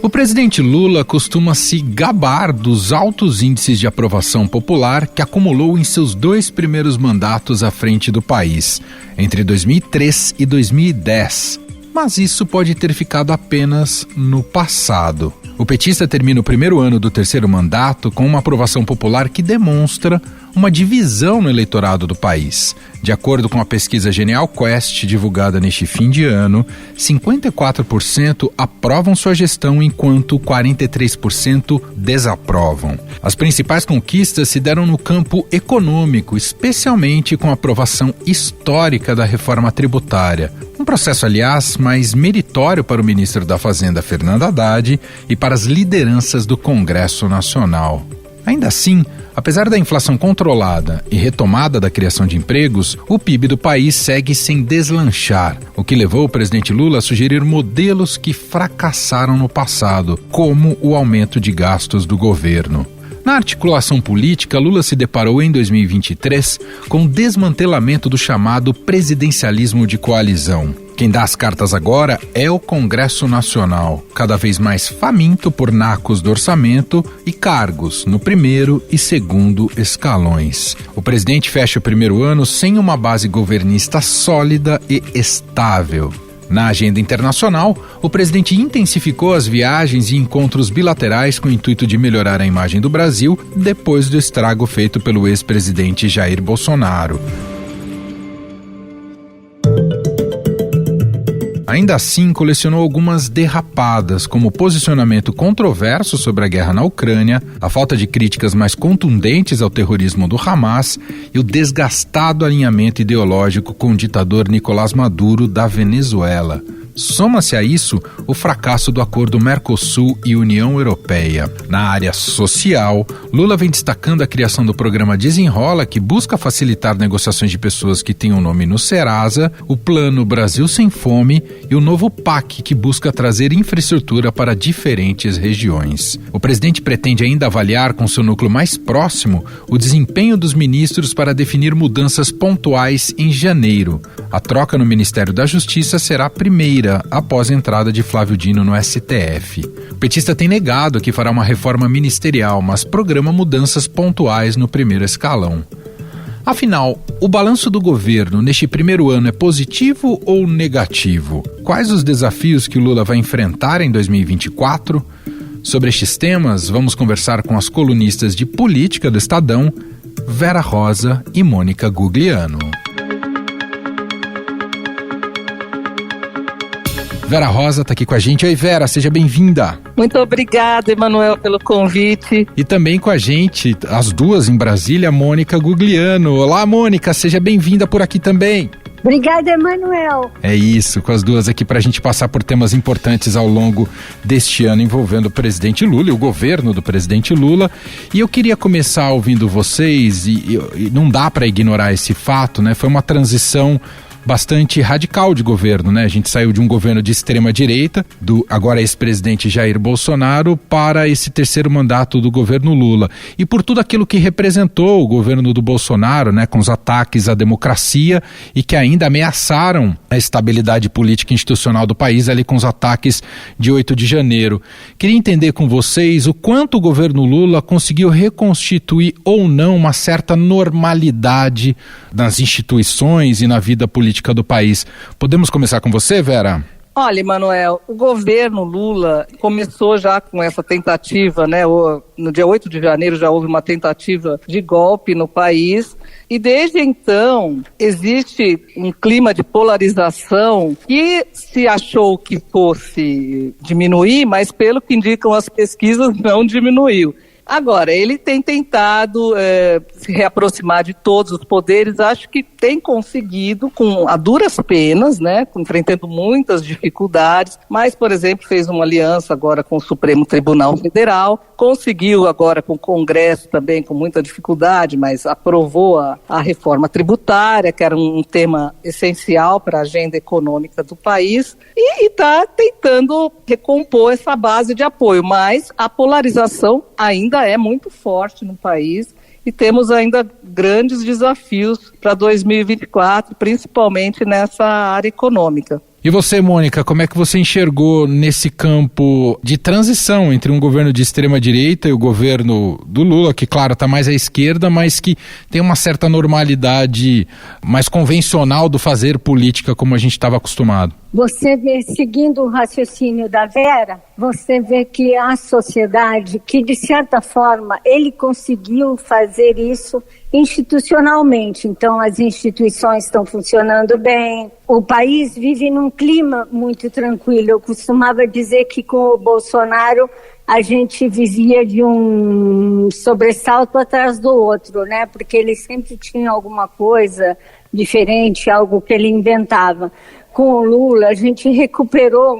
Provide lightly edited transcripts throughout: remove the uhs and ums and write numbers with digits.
O presidente Lula costuma se gabar dos altos índices de aprovação popular que acumulou em seus 2 primeiros mandatos à frente do país, entre 2003 e 2010. Mas isso pode ter ficado apenas no passado. O petista termina o primeiro ano do 3º mandato com uma aprovação popular que demonstra uma divisão no eleitorado do país. De acordo com a pesquisa Genial Quest, divulgada neste fim de ano, 54% aprovam sua gestão, enquanto 43% desaprovam. As principais conquistas se deram no campo econômico, especialmente com a aprovação histórica da reforma tributária. Um processo, aliás, mais meritório para o ministro da Fazenda, Fernando Haddad, e para as lideranças do Congresso Nacional. Ainda assim, apesar da inflação controlada e retomada da criação de empregos, o PIB do país segue sem deslanchar, o que levou o presidente Lula a sugerir modelos que fracassaram no passado, como o aumento de gastos do governo. Na articulação política, Lula se deparou em 2023 com o desmantelamento do chamado presidencialismo de coalizão. Quem dá as cartas agora é o Congresso Nacional, cada vez mais faminto por nacos do orçamento e cargos no primeiro e segundo escalões. O presidente fecha o primeiro ano sem uma base governista sólida e estável. Na agenda internacional, o presidente intensificou as viagens e encontros bilaterais com o intuito de melhorar a imagem do Brasil depois do estrago feito pelo ex-presidente Jair Bolsonaro. Ainda assim, colecionou algumas derrapadas, como o posicionamento controverso sobre a guerra na Ucrânia, a falta de críticas mais contundentes ao terrorismo do Hamas e o desgastado alinhamento ideológico com o ditador Nicolás Maduro da Venezuela. Soma-se a isso o fracasso do acordo Mercosul e União Europeia. Na área social, Lula vem destacando a criação do programa Desenrola, que busca facilitar negociações de pessoas que têm um nome no Serasa, o Plano Brasil Sem Fome e o novo PAC, que busca trazer infraestrutura para diferentes regiões. O presidente pretende ainda avaliar com seu núcleo mais próximo o desempenho dos ministros para definir mudanças pontuais em janeiro. A troca no Ministério da Justiça será a primeira após a entrada de Flávio Dino no STF. O petista tem negado que fará uma reforma ministerial, mas programa mudanças pontuais no primeiro escalão. Afinal, o balanço do governo neste primeiro ano é positivo ou negativo? Quais os desafios que Lula vai enfrentar em 2024? Sobre estes temas, vamos conversar com as colunistas de política do Estadão, Vera Rosa e Mônica Gugliano. Vera Rosa está aqui com a gente. Oi, Vera, seja bem-vinda. Muito obrigada, Emanuel, pelo convite. E também com a gente, as duas em Brasília, Mônica Gugliano. Olá, Mônica, seja bem-vinda por aqui também. Obrigada, Emanuel. É isso, com as duas aqui para a gente passar por temas importantes ao longo deste ano envolvendo o presidente Lula e o governo do presidente Lula. E eu queria começar ouvindo vocês, e não dá para ignorar esse fato, né? Foi uma transição bastante radical de governo, né? A gente saiu de um governo de extrema-direita, do agora ex-presidente Jair Bolsonaro, para esse terceiro mandato do governo Lula. E por tudo aquilo que representou o governo do Bolsonaro, né? Com os ataques à democracia e que ainda ameaçaram a estabilidade política e institucional do país ali com os ataques de 8 de janeiro. Queria entender com vocês o quanto o governo Lula conseguiu reconstituir ou não uma certa normalidade nas instituições e na vida política do país. Podemos começar com você, Vera? Olha, Emanuel, o governo Lula começou já com essa tentativa, né? No dia 8 de janeiro já houve uma tentativa de golpe no país e desde então existe um clima de polarização que se achou que fosse diminuir, mas pelo que indicam as pesquisas não diminuiu. Agora, ele tem tentado se reaproximar de todos os poderes, acho que tem conseguido, a duras penas, né, enfrentando muitas dificuldades, mas, por exemplo, fez uma aliança agora com o Supremo Tribunal Federal, conseguiu agora com o Congresso também com muita dificuldade, mas aprovou a reforma tributária, que era um tema essencial para a agenda econômica do país, e está tentando recompor essa base de apoio, mas a polarização ainda é muito forte no país e temos ainda grandes desafios para 2024, principalmente nessa área econômica. E você, Mônica, como é que você enxergou nesse campo de transição entre um governo de extrema-direita e o governo do Lula, que, claro, está mais à esquerda, mas que tem uma certa normalidade mais convencional do fazer política como a gente estava acostumado? Você vê, seguindo o raciocínio da Vera, você vê que a sociedade, que de certa forma ele conseguiu fazer isso institucionalmente. Então as instituições estão funcionando bem, o país vive num clima muito tranquilo. Eu costumava dizer que com o Bolsonaro a gente vivia de um sobressalto atrás do outro, né? Porque ele sempre tinha alguma coisa diferente, algo que ele inventava. Com o Lula, a gente recuperou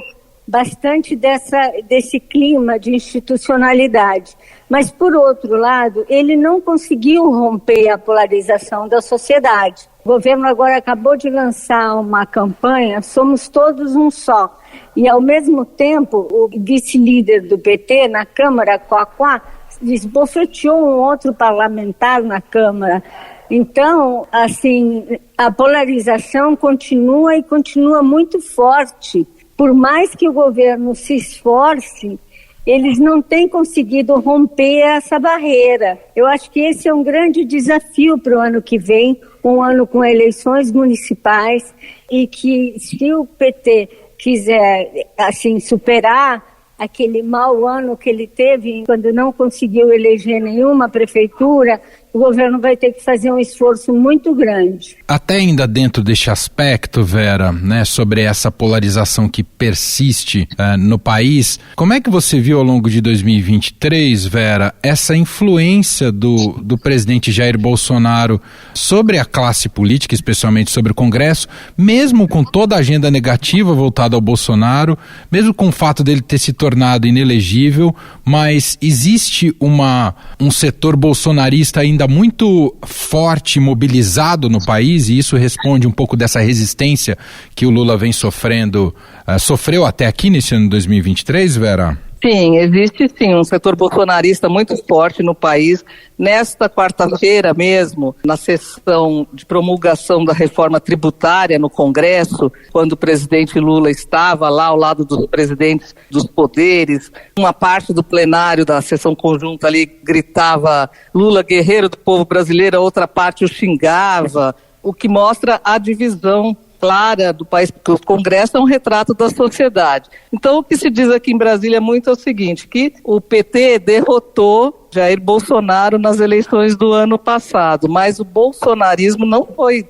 bastante desse clima de institucionalidade. Mas, por outro lado, ele não conseguiu romper a polarização da sociedade. O governo agora acabou de lançar uma campanha, Somos Todos Um Só. E, ao mesmo tempo, o vice-líder do PT na Câmara, Quaquá, esbofeteou um outro parlamentar na Câmara. Então, assim, a polarização continua e continua muito forte. Por mais que o governo se esforce, eles não têm conseguido romper essa barreira. Eu acho que esse é um grande desafio para o ano que vem, um ano com eleições municipais, e que se o PT quiser, assim, superar aquele mau ano que ele teve, quando não conseguiu eleger nenhuma prefeitura, o governo vai ter que fazer um esforço muito grande. Até ainda dentro deste aspecto, Vera, né, sobre essa polarização que persiste no país, como é que você viu ao longo de 2023, Vera, essa influência do presidente Jair Bolsonaro sobre a classe política, especialmente sobre o Congresso, mesmo com toda a agenda negativa voltada ao Bolsonaro, mesmo com o fato dele ter se tornado inelegível, mas existe um setor bolsonarista ainda muito forte, mobilizado no país, e isso responde um pouco dessa resistência que o Lula vem sofreu até aqui nesse ano de 2023, Vera? Sim, existe sim um setor bolsonarista muito forte no país. Nesta quarta-feira mesmo, na sessão de promulgação da reforma tributária no Congresso, quando o presidente Lula estava lá ao lado dos presidentes dos poderes, uma parte do plenário da sessão conjunta ali gritava Lula, guerreiro do povo brasileiro, a outra parte o xingava, o que mostra a divisão clara do país, porque o Congresso é um retrato da sociedade. Então, o que se diz aqui em Brasília muito é o seguinte, que o PT derrotou Jair Bolsonaro nas eleições do ano passado, mas o bolsonarismo não foi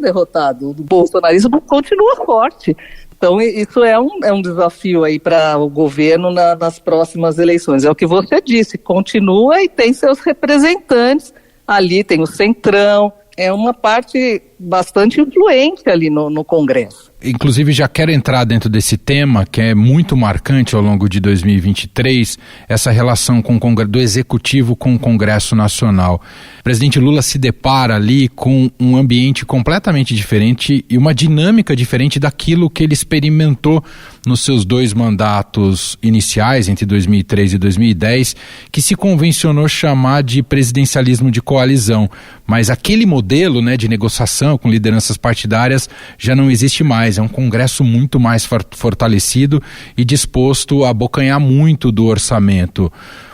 derrotado, o bolsonarismo continua forte. Então, isso é um desafio aí para o governo nas próximas eleições. É o que você disse, continua e tem seus representantes ali, tem o Centrão, é uma parte bastante influente ali no Congresso. Inclusive, já quero entrar dentro desse tema, que é muito marcante ao longo de 2023, essa relação do Executivo com o Congresso Nacional. O presidente Lula se depara ali com um ambiente completamente diferente e uma dinâmica diferente daquilo que ele experimentou nos seus 2 mandatos iniciais, entre 2003 e 2010, que se convencionou chamar de presidencialismo de coalizão. Mas aquele modelo, né, de negociação com lideranças partidárias já não existe mais. É um Congresso muito mais fortalecido e disposto a abocanhar muito do orçamento.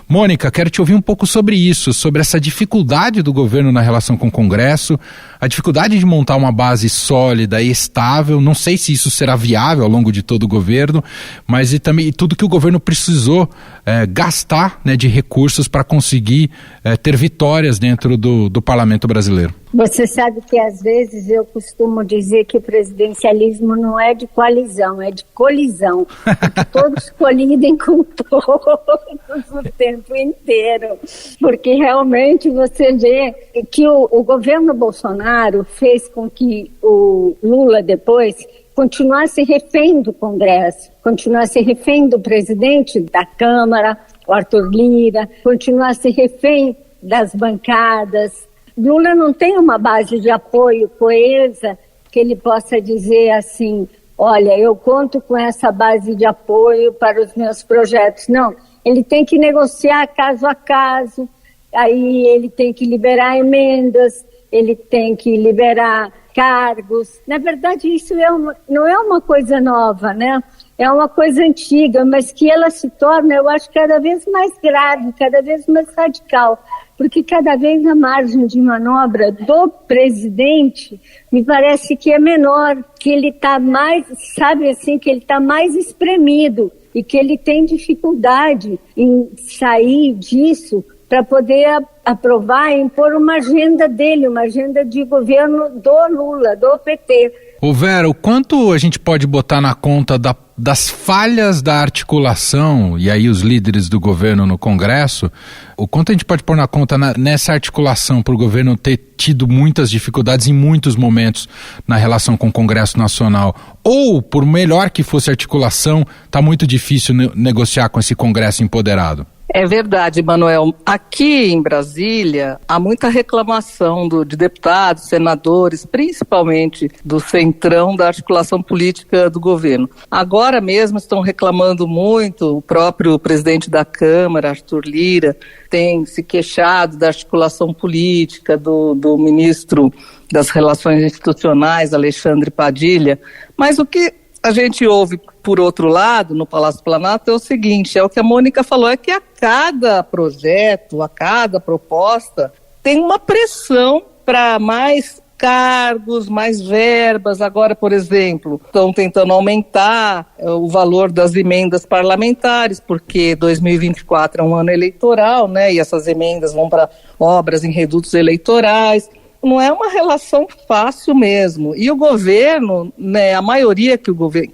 Mônica, quero te ouvir um pouco sobre isso, sobre essa dificuldade do governo na relação com o Congresso, a dificuldade de montar uma base sólida e estável. Não sei se isso será viável ao longo de todo o governo, mas e também tudo que o governo precisou gastar, né, de recursos para conseguir ter vitórias dentro do parlamento brasileiro. Você sabe que às vezes eu costumo dizer que o presidencialismo não é de coalizão, é de colisão. Porque todos colidem com todos o tempo inteiro. Porque realmente você vê que o governo Bolsonaro fez com que o Lula depois continuasse refém do Congresso, continuasse refém do presidente da Câmara, o Arthur Lira, continuasse refém das bancadas. Lula não tem uma base de apoio coesa que ele possa dizer assim, olha, eu conto com essa base de apoio para os meus projetos. Não, ele tem que negociar caso a caso, aí ele tem que liberar emendas, ele tem que liberar cargos. Na verdade, isso não é uma coisa nova, né? É uma coisa antiga, mas que ela se torna, eu acho, cada vez mais grave, cada vez mais radical, porque cada vez a margem de manobra do presidente me parece que é menor, que ele está mais, sabe assim, que ele está mais espremido e que ele tem dificuldade em sair disso para poder aprovar e impor uma agenda dele, uma agenda de governo do Lula, do PT. Ô Vera, o quanto a gente pode botar na conta das falhas da articulação, e aí os líderes do governo no Congresso, o quanto a gente pode pôr na conta nessa articulação para o governo ter tido muitas dificuldades em muitos momentos na relação com o Congresso Nacional? Ou, por melhor que fosse a articulação, está muito difícil negociar com esse Congresso empoderado? É verdade, Manuel. Aqui em Brasília, há muita reclamação de deputados, senadores, principalmente do centrão da articulação política do governo. Agora mesmo estão reclamando muito, o próprio presidente da Câmara, Arthur Lira, tem se queixado da articulação política do ministro das Relações Institucionais, Alexandre Padilha, mas o que a gente ouve, por outro lado, no Palácio Planalto é o seguinte, é o que a Mônica falou, é que a cada projeto, a cada proposta, tem uma pressão para mais cargos, mais verbas. Agora, por exemplo, estão tentando aumentar o valor das emendas parlamentares, porque 2024 é um ano eleitoral, né? E essas emendas vão para obras em redutos eleitorais. Não é uma relação fácil mesmo. E o governo, né, a maioria que o governo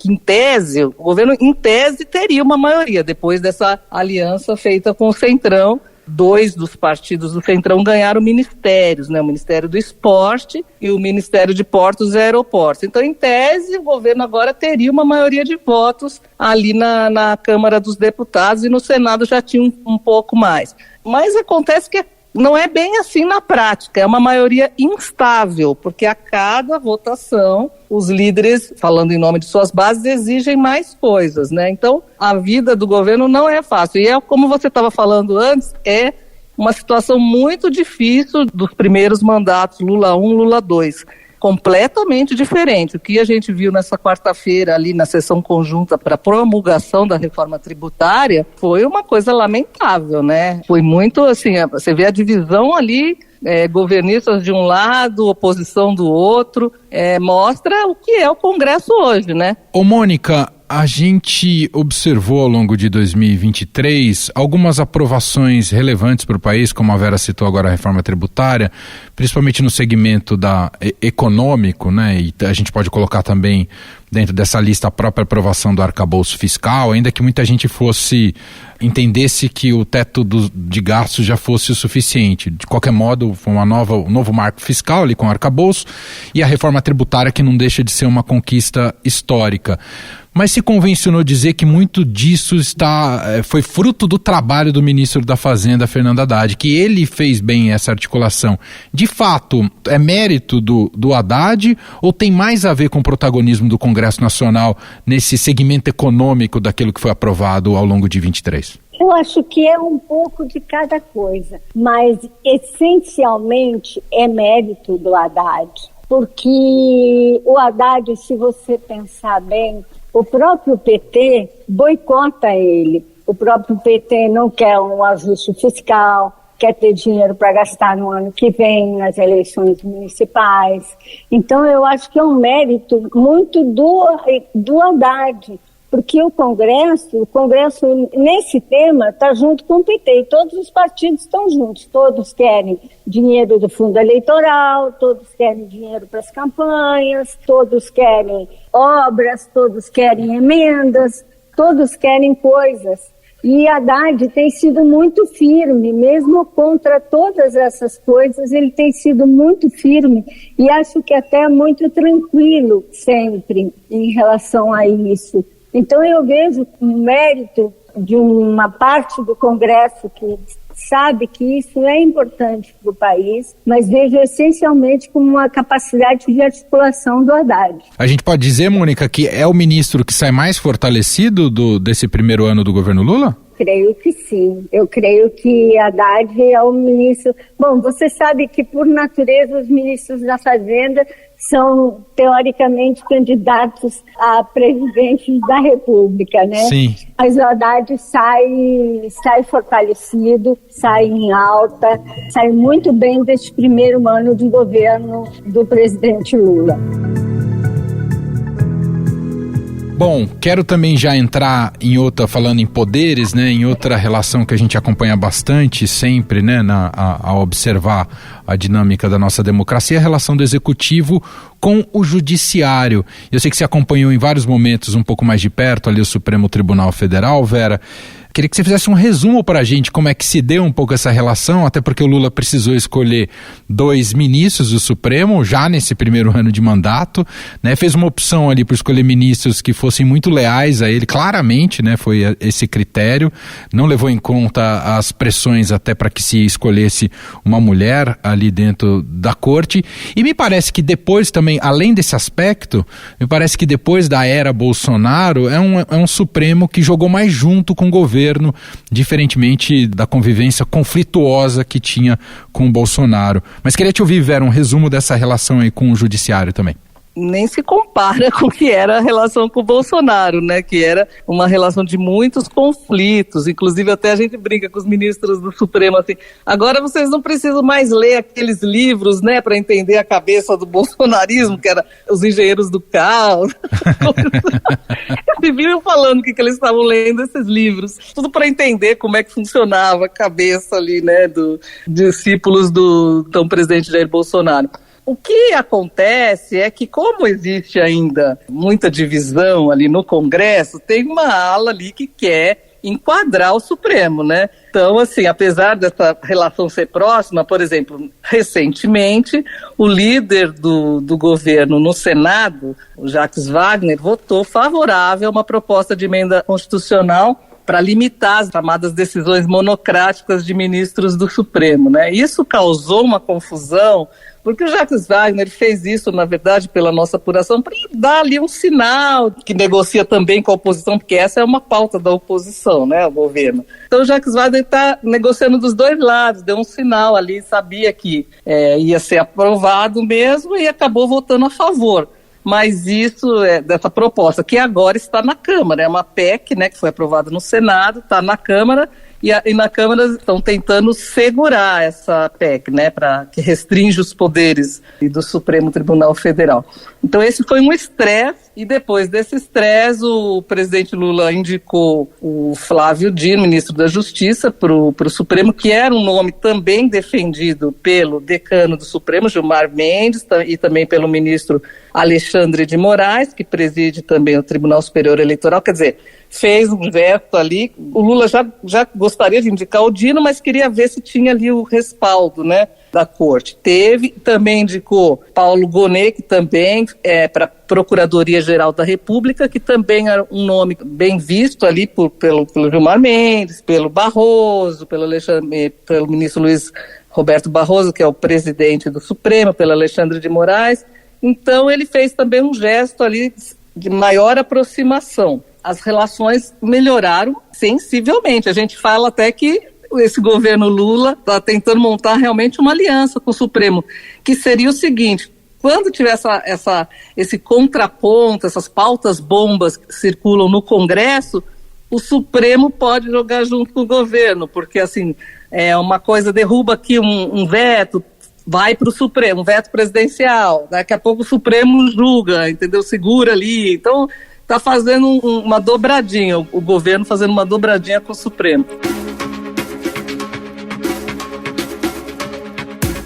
em tese teria uma maioria, depois dessa aliança feita com o Centrão. 2 dos partidos do Centrão ganharam ministérios, né, o Ministério do Esporte e o Ministério de Portos e Aeroportos. Então, em tese, o governo agora teria uma maioria de votos ali na Câmara dos Deputados e no Senado já tinha um pouco mais. Mas acontece que não é bem assim na prática, é uma maioria instável, porque a cada votação os líderes, falando em nome de suas bases, exigem mais coisas, né? Então, a vida do governo não é fácil. E como você estava falando antes, é uma situação muito difícil dos primeiros mandatos, Lula 1, Lula 2. Completamente diferente. O que a gente viu nessa quarta-feira ali na sessão conjunta para promulgação da reforma tributária foi uma coisa lamentável, né? Foi muito assim, você vê a divisão ali, governistas de um lado, oposição do outro, mostra o que é o Congresso hoje, né? Ô Mônica, a gente observou ao longo de 2023 algumas aprovações relevantes para o país, como a Vera citou agora a reforma tributária, principalmente no segmento econômico, né? E a gente pode colocar também dentro dessa lista a própria aprovação do arcabouço fiscal, ainda que muita gente entendesse que o teto de gastos já fosse o suficiente. De qualquer modo, foi um novo marco fiscal ali com o arcabouço e a reforma tributária, que não deixa de ser uma conquista histórica. Mas se convencionou dizer que muito disso foi fruto do trabalho do ministro da Fazenda, Fernando Haddad, que ele fez bem essa articulação. De fato, é mérito do Haddad ou tem mais a ver com o protagonismo do Congresso Nacional nesse segmento econômico daquilo que foi aprovado ao longo de 23? Eu acho que é um pouco de cada coisa, mas essencialmente é mérito do Haddad, porque o Haddad, se você pensar bem, o próprio PT boicota ele. O próprio PT não quer um ajuste fiscal, quer ter dinheiro para gastar no ano que vem, nas eleições municipais. Então, eu acho que é um mérito muito do Haddad, porque o Congresso nesse tema está junto com o PT, e todos os partidos estão juntos, todos querem dinheiro do fundo eleitoral, todos querem dinheiro para as campanhas, todos querem obras, todos querem emendas, todos querem coisas. E Haddad tem sido muito firme, mesmo contra todas essas coisas, ele tem sido muito firme e acho que até muito tranquilo sempre em relação a isso. Então eu vejo o mérito de uma parte do Congresso que sabe que isso é importante para o país, mas vejo essencialmente como uma capacidade de articulação do Haddad. A gente pode dizer, Mônica, que é o ministro que sai mais fortalecido desse primeiro ano do governo Lula? Creio que sim. Eu creio que Haddad é o ministro... Bom, você sabe que, por natureza, os ministros da Fazenda são, teoricamente, candidatos a presidentes da República, né? Sim. Mas o Haddad sai fortalecido, sai em alta, sai muito bem deste primeiro ano de governo do presidente Lula. Bom, quero também já entrar em outra, falando em poderes, né, em outra relação que a gente acompanha bastante sempre, né, ao observar a dinâmica da nossa democracia, a relação do executivo com o judiciário. Eu sei que você acompanhou em vários momentos um pouco mais de perto ali o Supremo Tribunal Federal, Vera. Queria que você fizesse um resumo para a gente como é que se deu um pouco essa relação, até porque o Lula precisou escolher 2 ministros do Supremo, já nesse primeiro ano de mandato, né? Fez uma opção ali por escolher ministros que fossem muito leais a ele, claramente, né? Foi esse critério, não levou em conta as pressões até para que se escolhesse uma mulher ali dentro da corte, e me parece que depois também, além desse aspecto, me parece que depois da era Bolsonaro, é um Supremo que jogou mais junto com o governo, diferentemente da convivência conflituosa que tinha com o Bolsonaro. Mas queria te ouvir, Vera, um resumo dessa relação aí com o judiciário também. Nem se compara com o que era a relação com o Bolsonaro, né? Que era uma relação de muitos conflitos, inclusive até a gente brinca com os ministros do Supremo assim, agora vocês não precisam mais ler aqueles livros, né, para entender a cabeça do bolsonarismo, que era os engenheiros do caos. Eles viram falando que eles estavam lendo esses livros, tudo para entender como é que funcionava a cabeça ali, né, dos discípulos do então presidente Jair Bolsonaro. O que acontece é que, como existe ainda muita divisão ali no Congresso, tem uma ala ali que quer enquadrar o Supremo, né? Então, assim, apesar dessa relação ser próxima, por exemplo, recentemente, o líder do governo no Senado, o Jacques Wagner, votou favorável a uma proposta de emenda constitucional para limitar as chamadas decisões monocráticas de ministros do Supremo, né? Isso causou uma confusão, porque o Jacques Wagner fez isso, na verdade, pela nossa apuração, para dar ali um sinal que negocia também com a oposição, porque essa é uma pauta da oposição, né, o governo. Então o Jacques Wagner está negociando dos dois lados, deu um sinal ali, sabia que ia ser aprovado mesmo e acabou votando a favor. Mas isso, dessa proposta, que agora está na Câmara, é uma PEC, né, que foi aprovada no Senado, está na Câmara, e na Câmara estão tentando segurar essa PEC, né, que restringe os poderes do Supremo Tribunal Federal. Então esse foi um estresse, e depois desse estresse o presidente Lula indicou o Flávio Dino, ministro da Justiça, para o Supremo, que era um nome também defendido pelo decano do Supremo, Gilmar Mendes, e também pelo ministro Alexandre de Moraes, que preside também o Tribunal Superior Eleitoral. Quer dizer, fez um veto ali. O Lula já gostaria de indicar o Dino, mas queria ver se tinha ali o respaldo, né, da corte. Também indicou Paulo Gonet, que também para a Procuradoria-Geral da República, que também era um nome bem visto ali pelo Gilmar Mendes, pelo Barroso, pelo ministro Luiz Roberto Barroso, que é o presidente do Supremo, pelo Alexandre de Moraes. Então ele fez também um gesto ali de maior aproximação. As relações melhoraram sensivelmente. A gente fala até que esse governo Lula está tentando montar realmente uma aliança com o Supremo, que seria o seguinte: quando tiver esse contraponto, essas pautas bombas que circulam no Congresso, o Supremo pode jogar junto com o governo, porque assim, uma coisa derruba aqui um veto, vai para o Supremo, um veto presidencial, daqui a pouco o Supremo julga, entendeu? Segura ali. Então está fazendo uma dobradinha, o governo fazendo uma dobradinha com o Supremo.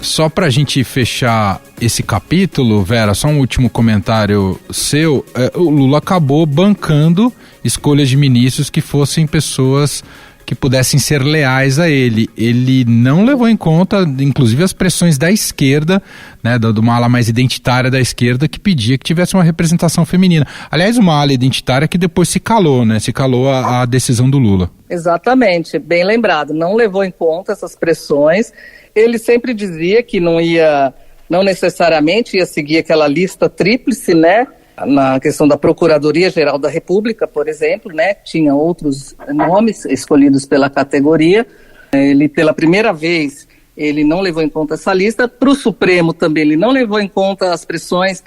Só para a gente fechar esse capítulo, Vera, só um último comentário seu. O Lula acabou bancando escolhas de ministros que fossem pessoas que pudessem ser leais a ele. Ele não levou em conta, inclusive, as pressões da esquerda, né, de uma ala mais identitária da esquerda, que pedia que tivesse uma representação feminina. Aliás, uma ala identitária que depois se calou, né? Se calou a decisão do Lula. Exatamente, bem lembrado. Não levou em conta essas pressões. Ele sempre dizia que não necessariamente ia seguir aquela lista tríplice, né? na questão da Procuradoria-Geral da República, por exemplo, né? Tinha outros nomes escolhidos pela categoria. Ele, pela primeira vez, ele não levou em conta essa lista. Para o Supremo também, ele não levou em conta as pressões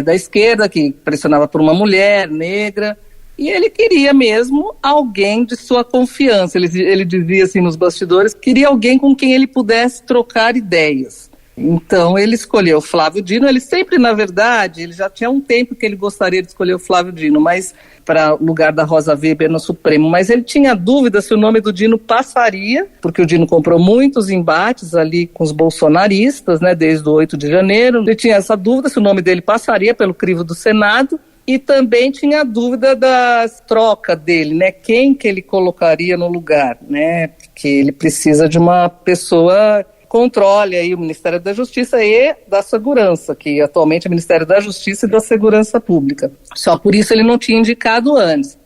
da esquerda, que pressionava por uma mulher negra. E ele queria mesmo alguém de sua confiança. Ele dizia assim nos bastidores, queria alguém com quem ele pudesse trocar ideias. Então ele escolheu Flávio Dino. Ele sempre, na verdade, ele já tinha um tempo que ele gostaria de escolher o Flávio Dino, mas para o lugar da Rosa Weber no Supremo. Mas ele tinha dúvida se o nome do Dino passaria, porque o Dino comprou muitos embates ali com os bolsonaristas, né, desde o 8 de janeiro. Ele tinha essa dúvida se o nome dele passaria pelo crivo do Senado. E também tinha a dúvida da troca dele, né? Quem que ele colocaria no lugar, né? Porque ele precisa de uma pessoa que controle aí o Ministério da Justiça e da Segurança, que atualmente é o Ministério da Justiça e da Segurança Pública. Só por isso ele não tinha indicado antes.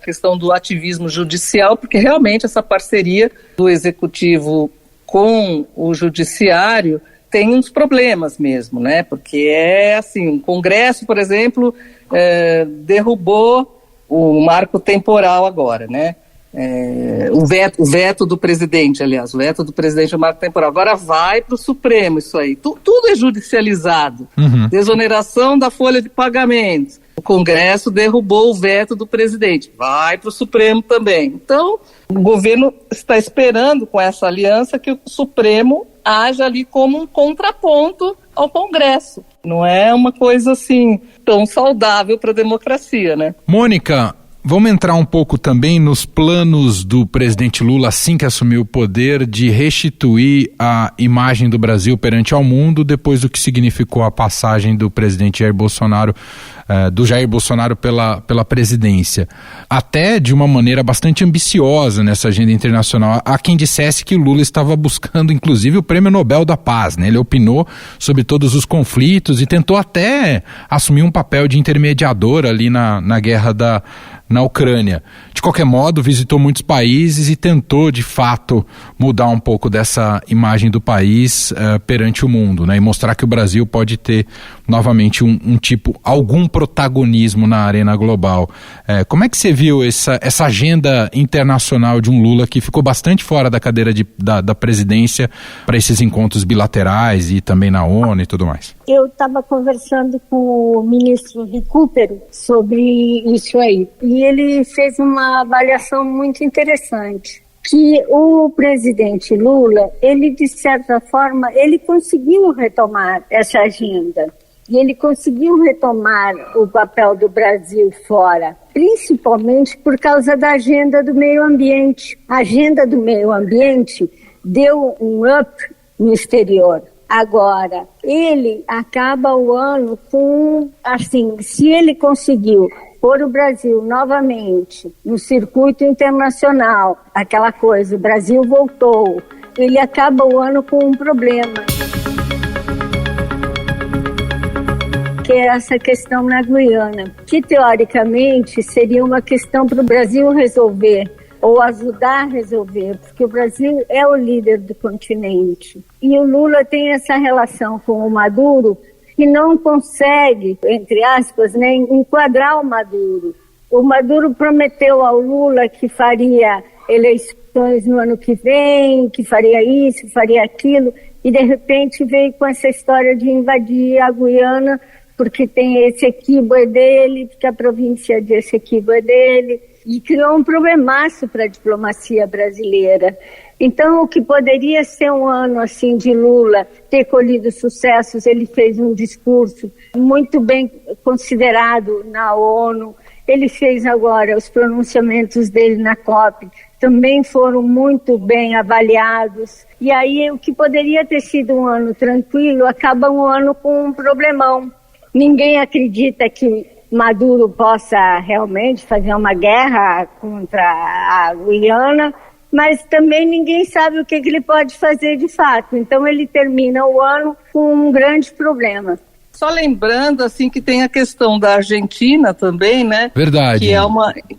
Questão do ativismo judicial, porque realmente essa parceria do Executivo com o Judiciário tem uns problemas mesmo, né? Porque assim, o Congresso, por exemplo, derrubou o marco temporal agora, né? O veto do presidente, aliás, o veto do presidente é o marco temporal. Agora vai para o Supremo isso aí. Tudo é judicializado. Desoneração da folha de pagamentos. O Congresso derrubou o veto do presidente. Vai para o Supremo também. Então, o governo está esperando com essa aliança que o Supremo haja ali como um contraponto ao Congresso. Não é uma coisa assim tão saudável para a democracia, né? Mônica, vamos entrar um pouco também nos planos do presidente Lula, assim que assumiu o poder, de restituir a imagem do Brasil perante ao mundo, depois do que significou a passagem do presidente Jair Bolsonaro, pela presidência. Até de uma maneira bastante ambiciosa nessa agenda internacional. Há quem dissesse que o Lula estava buscando, inclusive, o Prêmio Nobel da Paz, né? Ele opinou sobre todos os conflitos e tentou até assumir um papel de intermediador ali na guerra na Ucrânia. De qualquer modo, visitou muitos países e tentou, de fato, mudar um pouco dessa imagem do país perante o mundo, né? E mostrar que o Brasil pode ter novamente algum protagonismo na arena global. Como é que você viu essa agenda internacional de um Lula que ficou bastante fora da cadeira da presidência para esses encontros bilaterais e também na ONU e tudo mais? Eu estava conversando com o ministro Recupero sobre isso aí, e ele fez uma avaliação muito interessante, que o presidente Lula, ele de certa forma, ele conseguiu retomar essa agenda, e ele conseguiu retomar o papel do Brasil fora, principalmente por causa da agenda do meio ambiente. A agenda do meio ambiente deu um up no exterior. Agora, ele acaba o ano com, assim, se ele conseguiu pôr o Brasil novamente no circuito internacional, aquela coisa, o Brasil voltou, ele acaba o ano com um problema, que é essa questão na Guiana, que teoricamente seria uma questão para o Brasil resolver, ou ajudar a resolver, porque o Brasil é o líder do continente. E o Lula tem essa relação com o Maduro que não consegue, entre aspas, né, enquadrar o Maduro. O Maduro prometeu ao Lula que faria eleições no ano que vem, que faria isso, faria aquilo, e de repente veio com essa história de invadir a Guiana, porque tem esse Essequibo dele, porque a província de Essequibo é dele, e criou um problemaço para a diplomacia brasileira. Então, o que poderia ser um ano assim de Lula ter colhido sucessos, ele fez um discurso muito bem considerado na ONU, ele fez agora os pronunciamentos dele na COP, também foram muito bem avaliados. E aí, o que poderia ter sido um ano tranquilo, acaba um ano com um problemão. Ninguém acredita que Maduro possa realmente fazer uma guerra contra a Guiana, mas também ninguém sabe o que ele pode fazer de fato. Então ele termina o ano com um grande problema. Só lembrando, assim, que tem a questão da Argentina também, né? Verdade.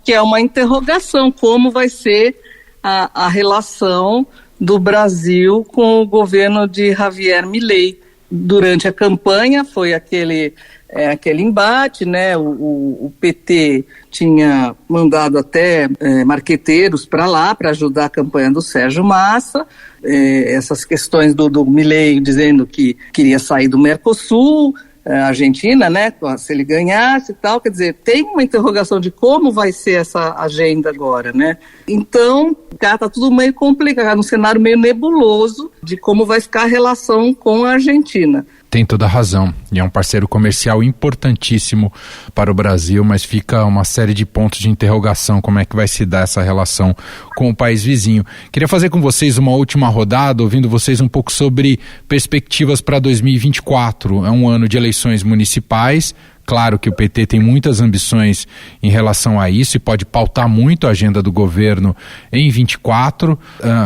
Que é uma interrogação, como vai ser a relação do Brasil com o governo de Javier Milei. Durante a campanha foi aquele aquele embate, né? O PT tinha mandado até marqueteiros para lá para ajudar a campanha do Sérgio Massa, essas questões do Milei dizendo que queria sair do Mercosul, a Argentina, né, se ele ganhasse e tal, quer dizer, tem uma interrogação de como vai ser essa agenda agora, né? Então, tá tudo meio complicado, um cenário meio nebuloso de como vai ficar a relação com a Argentina. Tem toda a razão, e é um parceiro comercial importantíssimo para o Brasil, mas fica uma série de pontos de interrogação, como é que vai se dar essa relação com o país vizinho. Queria fazer com vocês uma última rodada, ouvindo vocês um pouco sobre perspectivas para 2024. É um ano de eleições municipais. Claro que o PT tem muitas ambições em relação a isso e pode pautar muito a agenda do governo em 24.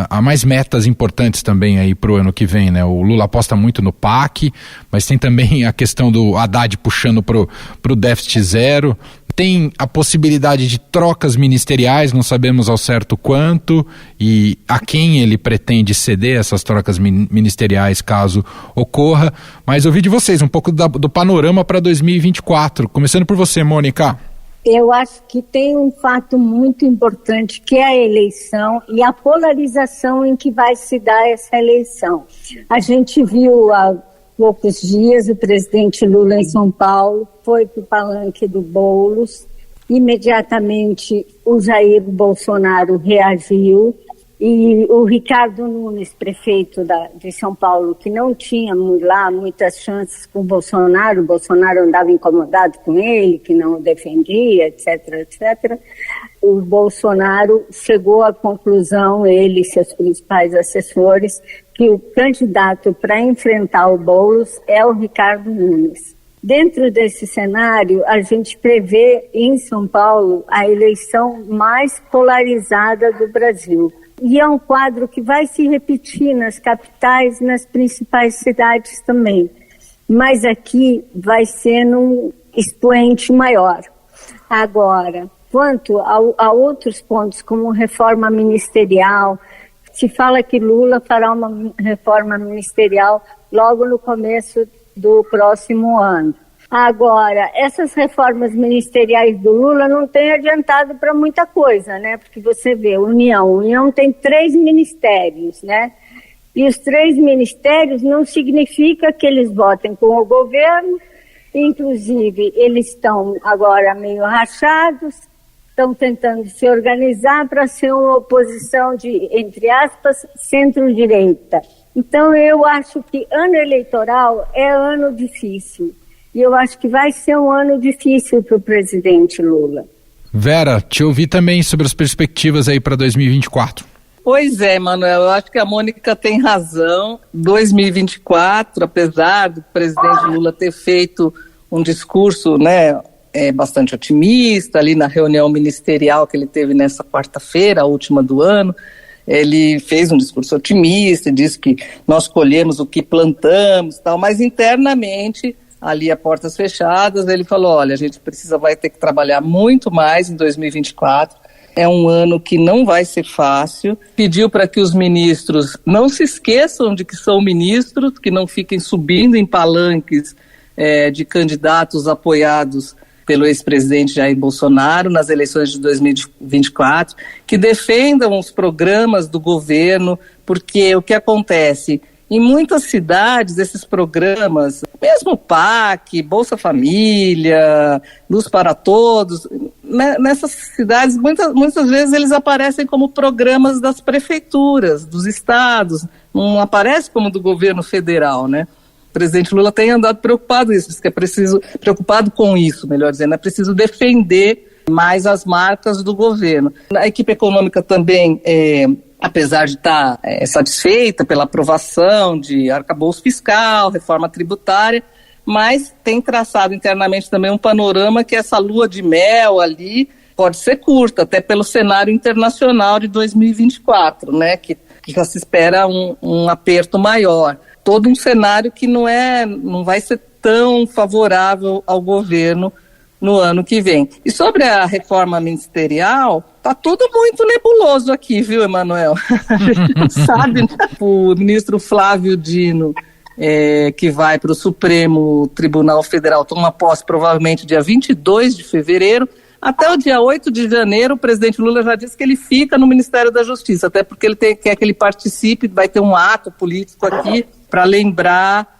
Há mais metas importantes também aí para o ano que vem, né? O Lula aposta muito no PAC, mas tem também a questão do Haddad puxando para o déficit zero. Tem a possibilidade de trocas ministeriais, não sabemos ao certo quanto e a quem ele pretende ceder essas trocas ministeriais caso ocorra. Mas ouvi de vocês um pouco do panorama para 2024. Começando por você, Mônica. Eu acho que tem um fato muito importante, que é a eleição e a polarização em que vai se dar essa eleição. A gente viu há poucos dias o presidente Lula em São Paulo foi para o palanque do Boulos, imediatamente o Jair Bolsonaro reagiu e o Ricardo Nunes, prefeito de São Paulo, que não tinha lá muitas chances com o Bolsonaro andava incomodado com ele, que não o defendia, etc, etc. O Bolsonaro chegou à conclusão, ele e seus principais assessores, que o candidato para enfrentar o Boulos é o Ricardo Nunes. Dentro desse cenário, a gente prevê em São Paulo a eleição mais polarizada do Brasil. E é um quadro que vai se repetir nas capitais, nas principais cidades também. Mas aqui vai ser num expoente maior. Agora, quanto a outros pontos, como reforma ministerial, se fala que Lula fará uma reforma ministerial logo no começo do próximo ano. Agora, essas reformas ministeriais do Lula não têm adiantado para muita coisa, né? Porque você vê, União tem 3 ministérios, né? E os 3 ministérios não significa que eles votem com o governo, inclusive eles estão agora meio rachados, estão tentando se organizar para ser uma oposição de, entre aspas, centro-direita. Então eu acho que ano eleitoral é ano difícil. E eu acho que vai ser um ano difícil para o presidente Lula. Vera, te ouvi também sobre as perspectivas aí para 2024. Pois é, Manuel, eu acho que a Mônica tem razão. 2024, apesar do presidente Lula ter feito um discurso, né, bastante otimista ali na reunião ministerial que ele teve nessa quarta-feira, a última do ano, ele fez um discurso otimista, disse que nós colhemos o que plantamos, tal, mas internamente, ali a portas fechadas, ele falou, olha, a gente vai ter que trabalhar muito mais em 2024, é um ano que não vai ser fácil, pediu para que os ministros não se esqueçam de que são ministros, que não fiquem subindo em palanques de candidatos apoiados pelo ex-presidente Jair Bolsonaro nas eleições de 2024, que defendam os programas do governo, porque o que acontece? Em muitas cidades, esses programas, mesmo o PAC, Bolsa Família, Luz para Todos, nessas cidades, muitas vezes eles aparecem como programas das prefeituras, dos estados, não aparece como do governo federal, né? O presidente Lula tem andado preocupado com isso, melhor dizendo, é preciso defender mais as marcas do governo. A equipe econômica também, apesar de estar satisfeita pela aprovação de arcabouço fiscal, reforma tributária, mas tem traçado internamente também um panorama que essa lua de mel ali pode ser curta, até pelo cenário internacional de 2024, né, que já se espera um aperto maior. Todo um cenário que não vai ser tão favorável ao governo no ano que vem. E sobre a reforma ministerial, tá tudo muito nebuloso aqui, viu, Emanuel? A gente não sabe, né? O ministro Flávio Dino que vai para o Supremo Tribunal Federal, toma posse provavelmente dia 22 de fevereiro. Até o dia 8 de janeiro, o presidente Lula já disse que ele fica no Ministério da Justiça, até porque ele quer que ele participe, vai ter um ato político aqui para lembrar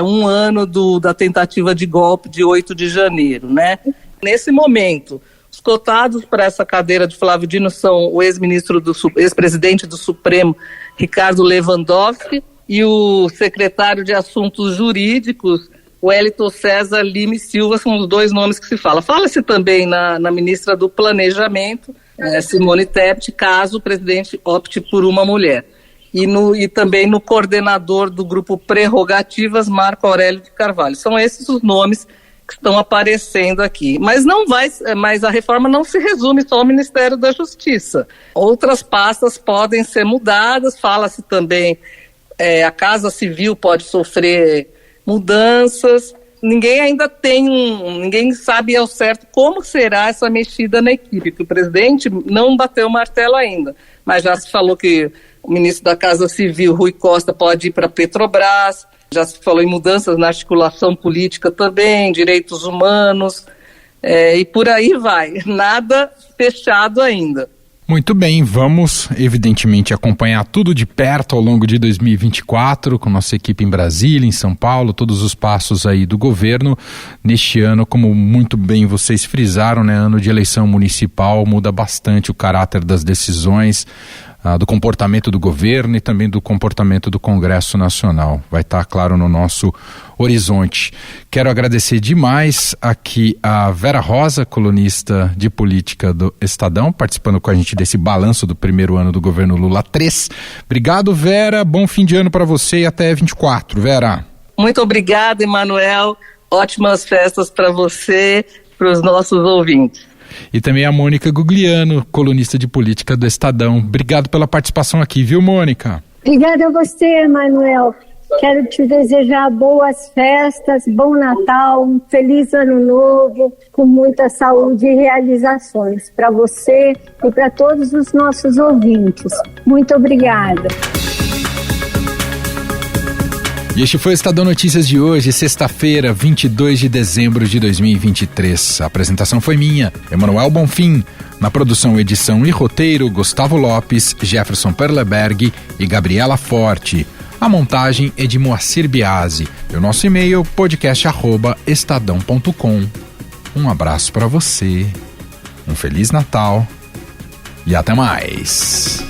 um ano da tentativa de golpe de 8 de janeiro, né? Nesse momento, os cotados para essa cadeira de Flávio Dino são o ex-presidente do Supremo, Ricardo Lewandowski, e o secretário de Assuntos Jurídicos, Wellington César Lima Silva, são os dois nomes que se fala. Fala-se também na ministra do Planejamento, Simone Tebet, caso o presidente opte por uma mulher. E também no coordenador do grupo Prerrogativas, Marco Aurélio de Carvalho. São esses os nomes que estão aparecendo aqui. Mas a reforma não se resume só ao Ministério da Justiça. Outras pastas podem ser mudadas, fala-se também a Casa Civil pode sofrer mudanças. Ninguém sabe ao certo como será essa mexida na equipe, que o presidente não bateu o martelo ainda, mas já se falou que o ministro da Casa Civil, Rui Costa, pode ir para a Petrobras, já se falou em mudanças na articulação política também, direitos humanos, e por aí vai, nada fechado ainda. Muito bem, vamos evidentemente acompanhar tudo de perto ao longo de 2024 com nossa equipe em Brasília, em São Paulo, todos os passos aí do governo. Neste ano, como muito bem vocês frisaram, né, ano de eleição municipal, muda bastante o caráter das decisões, do comportamento do governo e também do comportamento do Congresso Nacional. Vai estar, claro, no nosso horizonte. Quero agradecer demais aqui a Vera Rosa, colunista de política do Estadão, participando com a gente desse balanço do primeiro ano do governo Lula 3. Obrigado, Vera. Bom fim de ano para você e até 24, Vera. Muito obrigada, Emanuel. Ótimas festas para você, para os nossos ouvintes. E também a Mônica Gugliano, colunista de política do Estadão. Obrigado pela participação aqui, viu, Mônica? Obrigada a você, Emanuel. Quero te desejar boas festas, bom Natal, um feliz ano novo, com muita saúde e realizações para você e para todos os nossos ouvintes. Muito obrigada. E este foi o Estadão Notícias de hoje, sexta-feira, 22 de dezembro de 2023. A apresentação foi minha, Emanuel Bonfim. Na produção, edição e roteiro, Gustavo Lopes, Jefferson Perleberg e Gabriela Forte. A montagem é de Moacir Biasi. E o nosso e-mail, podcast@estadão.com. Um abraço para você, um Feliz Natal e até mais.